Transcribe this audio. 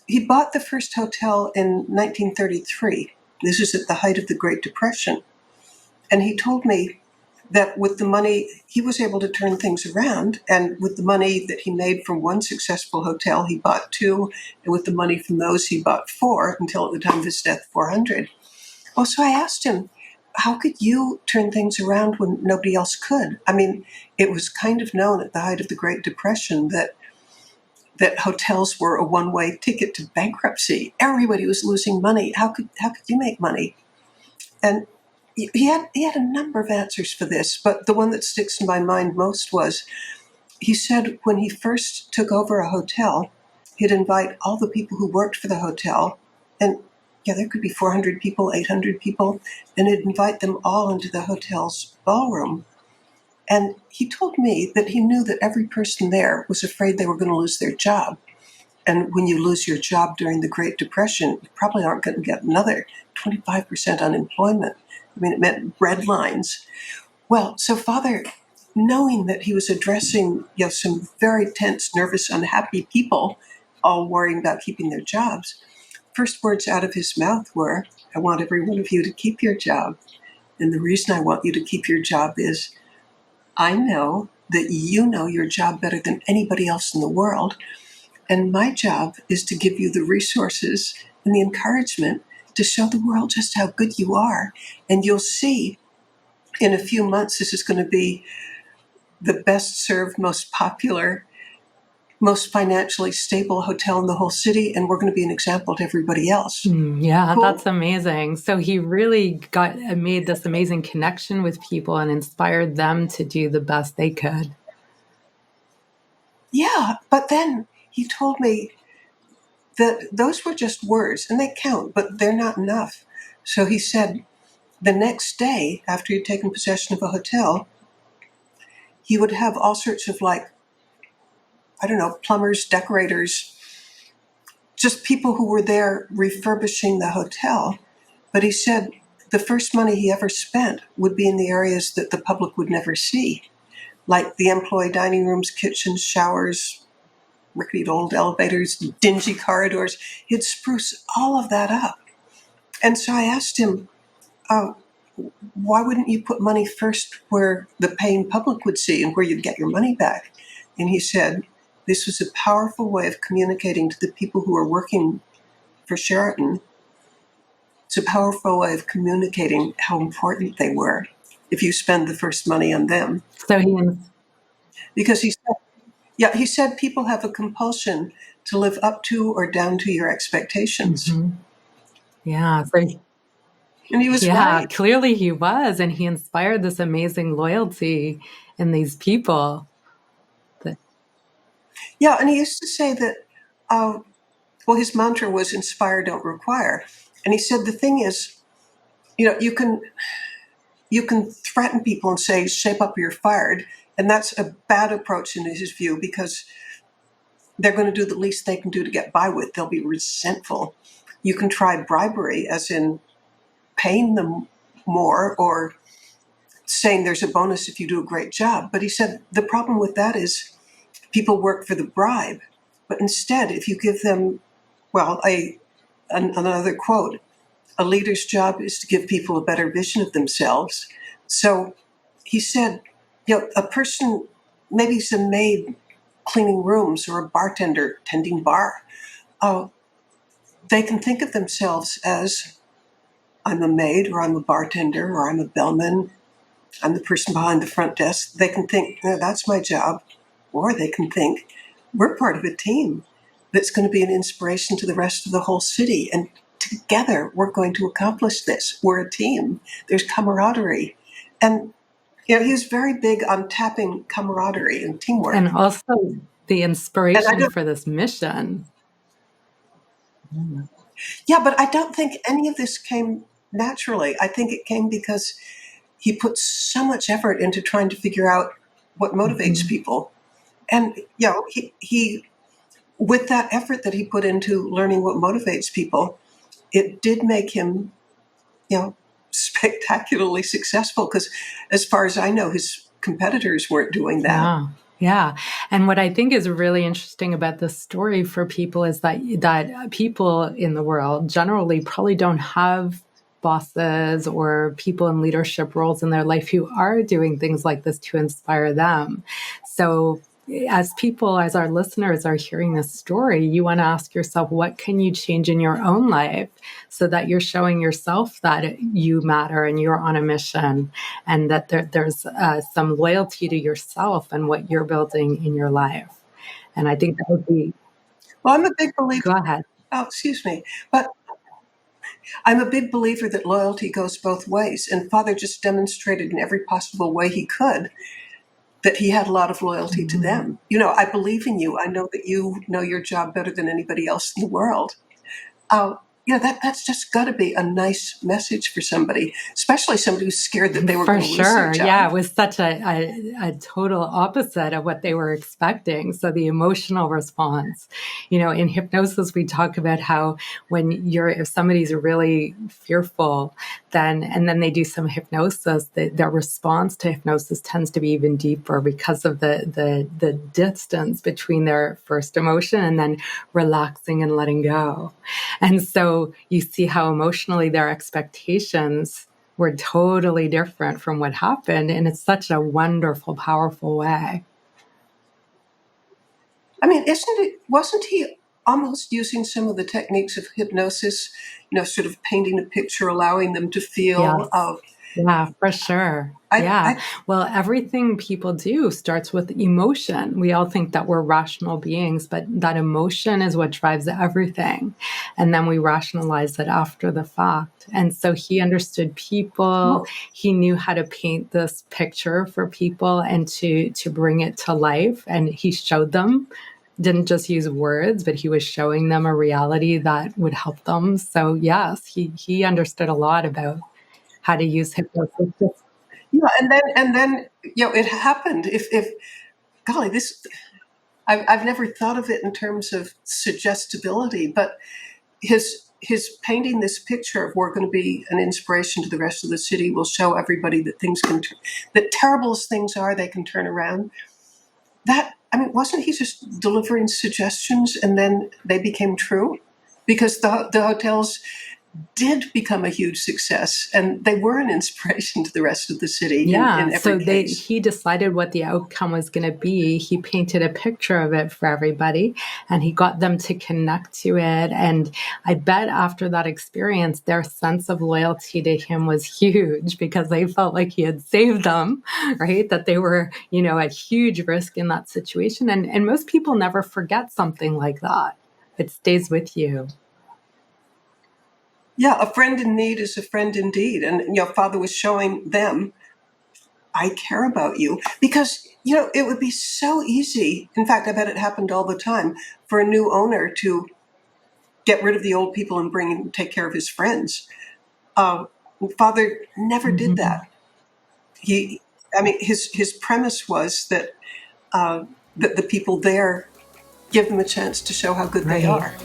He bought the first hotel in 1933. This is at the height of the Great Depression. And he told me that with the money, he was able to turn things around. And with the money that he made from one successful hotel, he bought two. And with the money from those, he bought four until at the time of his death, 400. Well, so I asked him, how could you turn things around when nobody else could? I mean, it was kind of known at the height of the Great Depression that hotels were a one-way ticket to bankruptcy. Everybody was losing money. How could you make money? And he had a number of answers for this, but the one that sticks in my mind most was, he said when he first took over a hotel, he'd invite all the people who worked for the hotel, and yeah, there could be 400 people, 800 people, and he'd invite them all into the hotel's ballroom. And he told me that he knew that every person there was afraid they were going to lose their job. And when you lose your job during the Great Depression, you probably aren't going to get another 25% unemployment. I mean, it meant bread lines. Well, so Father, knowing that he was addressing some very tense, nervous, unhappy people, all worrying about keeping their jobs, first words out of his mouth were, I want every one of you to keep your job. And the reason I want you to keep your job is, I know that you know your job better than anybody else in the world. And my job is to give you the resources and the encouragement to show the world just how good you are. And you'll see in a few months, this is going to be the best served, most popular, most financially stable hotel in the whole city. And we're going to be an example to everybody else. Yeah, cool. That's amazing. So he really made this amazing connection with people and inspired them to do the best they could. Yeah, but then he told me that those were just words, and they count, but they're not enough. So he said the next day, after he'd taken possession of a hotel, he would have all sorts of plumbers, decorators, just people who were there refurbishing the hotel. But he said the first money he ever spent would be in the areas that the public would never see, like the employee dining rooms, kitchens, showers, rickety old elevators, dingy corridors. He'd spruce all of that up. And so I asked him, why wouldn't you put money first where the paying public would see and where you'd get your money back? And he said, this was a powerful way of communicating to the people who are working for Sheraton. It's a powerful way of communicating how important they were if you spend the first money on them. Because he said people have a compulsion to live up to or down to your expectations. Mm-hmm. Yeah. And he was right. Clearly he was. And he inspired this amazing loyalty in these people. Yeah, and he used to say that, his mantra was inspire, don't require. And he said the thing is, you can threaten people and say, shape up or you're fired. And that's a bad approach in his view, because they're going to do the least they can do to get by with. They'll be resentful. You can try bribery, as in paying them more or saying there's a bonus if you do a great job. But he said the problem with that is people work for the bribe. But instead, if you give them, another quote, a leader's job is to give people a better vision of themselves. So he said, a person, maybe he's a maid cleaning rooms or a bartender tending bar, they can think of themselves as, I'm a maid, or I'm a bartender, or I'm a bellman, I'm the person behind the front desk. They can think, that's my job. Or they can think, we're part of a team that's going to be an inspiration to the rest of the whole city. And together, we're going to accomplish this. We're a team. There's camaraderie. And, he was very big on tapping camaraderie and teamwork. And also the inspiration for this mission. Yeah, but I don't think any of this came naturally. I think it came because he put so much effort into trying to figure out what motivates people. And, he with that effort that he put into learning what motivates people, it did make him, spectacularly successful, because as far as I know, his competitors weren't doing that. Yeah. And what I think is really interesting about this story for people is that people in the world generally probably don't have bosses or people in leadership roles in their life who are doing things like this to inspire them. So as people, as our listeners are hearing this story, you want to ask yourself, what can you change in your own life so that you're showing yourself that you matter and you're on a mission, and that there's some loyalty to yourself and what you're building in your life. And I think that would be, Well, I'm a big believer. go ahead. Oh, excuse me. But I'm a big believer that loyalty goes both ways. And Father just demonstrated in every possible way he could that he had a lot of loyalty to them. You know, I believe in you. I know that you know your job better than anybody else in the world. Yeah, that's just got to be a nice message for somebody, especially somebody who's scared that they were For going to lose their sure. job. Yeah, it was such a total opposite of what they were expecting. So the emotional response, in hypnosis, we talk about how if somebody's really fearful, and then they do some hypnosis, their response to hypnosis tends to be even deeper because of the distance between their first emotion and then relaxing and letting go. And so you see how emotionally their expectations were totally different from what happened. And it's such a wonderful, powerful way. I mean, wasn't he almost using some of the techniques of hypnosis, sort of painting a picture, allowing them to feel? Yes. Yeah, for sure. Well, everything people do starts with emotion. We all think that we're rational beings, but that emotion is what drives everything. And then we rationalize it after the fact. And so he understood people. He knew how to paint this picture for people and to bring it to life. And he showed them, didn't just use words, but he was showing them a reality that would help them. So yes, he understood a lot about how to use hypnosis. Yeah, and then it happened. If golly, I've never thought of it in terms of suggestibility, but his painting this picture of we're going to be an inspiration to the rest of the city will show everybody that that terrible as things are, they can turn around. Wasn't he just delivering suggestions and then they became true? Because the hotels did become a huge success, and they were an inspiration to the rest of the city. Yeah, in every case. he decided what the outcome was going to be. He painted a picture of it for everybody, and he got them to connect to it. And I bet after that experience, their sense of loyalty to him was huge because they felt like he had saved them, right? That they were, at huge risk in that situation. And most people never forget something like that. It stays with you. Yeah, a friend in need is a friend indeed. And, Father was showing them, I care about you. Because, it would be so easy. In fact, I bet it happened all the time for a new owner to get rid of the old people and take care of his friends. Father never did that. His premise was that the people there give them a chance to show how good they are.